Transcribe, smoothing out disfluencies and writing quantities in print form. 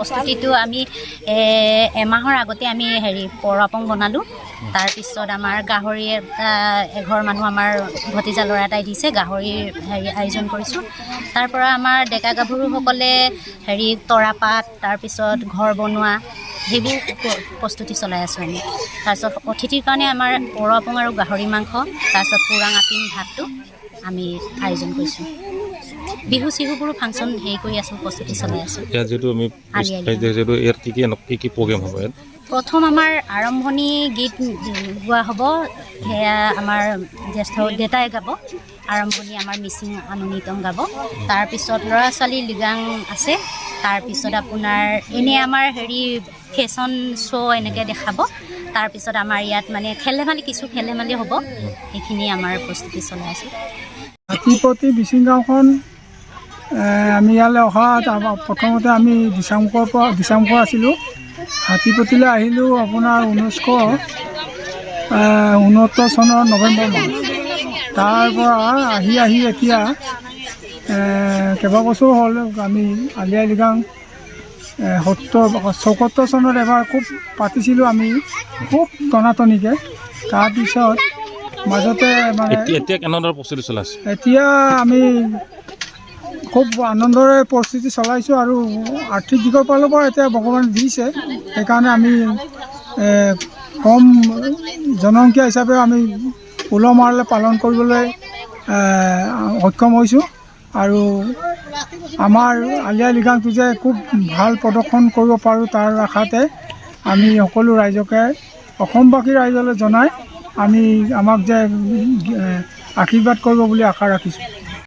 প্ৰস্তুতিটো আমি এমাহৰ আগতে আমি পৰাপং বনালোঁ। তাৰপিছত আমাৰ গাহৰি এঘৰ মানুহ আমাৰ ভতিজা ল'ৰা এটাই দিছে, গাহৰিৰ আয়োজন কৰিছোঁ। তাৰ পৰা আমাৰ ডেকা গাভৰুসকলে তৰাপাত, তাৰপিছত ঘৰ বনোৱা সেইবোৰ প্ৰস্তুতি চলাই আছোঁ আমি। তাৰপিছত অতিথিৰ কাৰণে আমাৰ পৰাপং আৰু গাহৰি মাংস, তাৰপিছত পুৰাং আপিং ভাতটো আমি আয়োজন কৰিছোঁ। বিহু চিহুবোৰো ফাংচন কৰি আছোঁ, প্ৰস্তুতি চলাই আছোঁ। প্ৰথম আমাৰ আৰম্ভণি গীত গোৱা হ'ব, সেয়া আমাৰ জ্যেষ্ঠ দেউতাই গাব। আৰম্ভণি আমাৰ মিচিং আনন্দিতম গাব। তাৰপিছত ল'ৰা ছোৱালী লিগাং আছে। তাৰপিছত আপোনাৰ এনেই আমাৰ ফেশ্বন শ্ব' এনেকৈ দেখাব। তাৰপিছত আমাৰ ইয়াত মানে কিছু খেল ধেমালি হ'ব। সেইখিনি আমাৰ প্ৰস্তুতি চলাই আছোঁ। হাতীপতি মিচিং গাঁওখন আমি ইয়ালৈ অহা প্ৰথমতে আমি দিচাংমুখৰ আছিলোঁ। হাতীপতিলৈ আহিলোঁ আপোনাৰ 1969 চনৰ নৱেম্বৰ মাহ। তাৰ পৰা আহি এতিয়া কেইবাবছৰ হ'ল আমি আলি আই লৃগাং 74 চনত এবাৰ খুব পাতিছিলোঁ আমি, খুব টনাটনিকৈ। তাৰপিছত মাজতে মানে এতিয়া আমি খুব আনন্দৰে পৰিস্থিতি চলাইছোঁ আৰু আৰ্থিক দিশৰ ফালৰ পৰা এতিয়া ভগৱানে দিছে। সেইকাৰণে আমি কম জনসংখ্যা হিচাপে আমি উলহ মালহে পালন কৰিবলৈ সক্ষম হৈছোঁ। আৰু আমাৰ আলি আই লৃগাংটো যে খুব ভাল প্ৰদৰ্শন কৰিব পাৰোঁ তাৰ আশাতে আমি সকলো ৰাইজকে, অসমবাসী ৰাইজলৈ জনাই আমাক যে আশীৰ্বাদ কৰিব বুলি আশা ৰাখিছোঁ।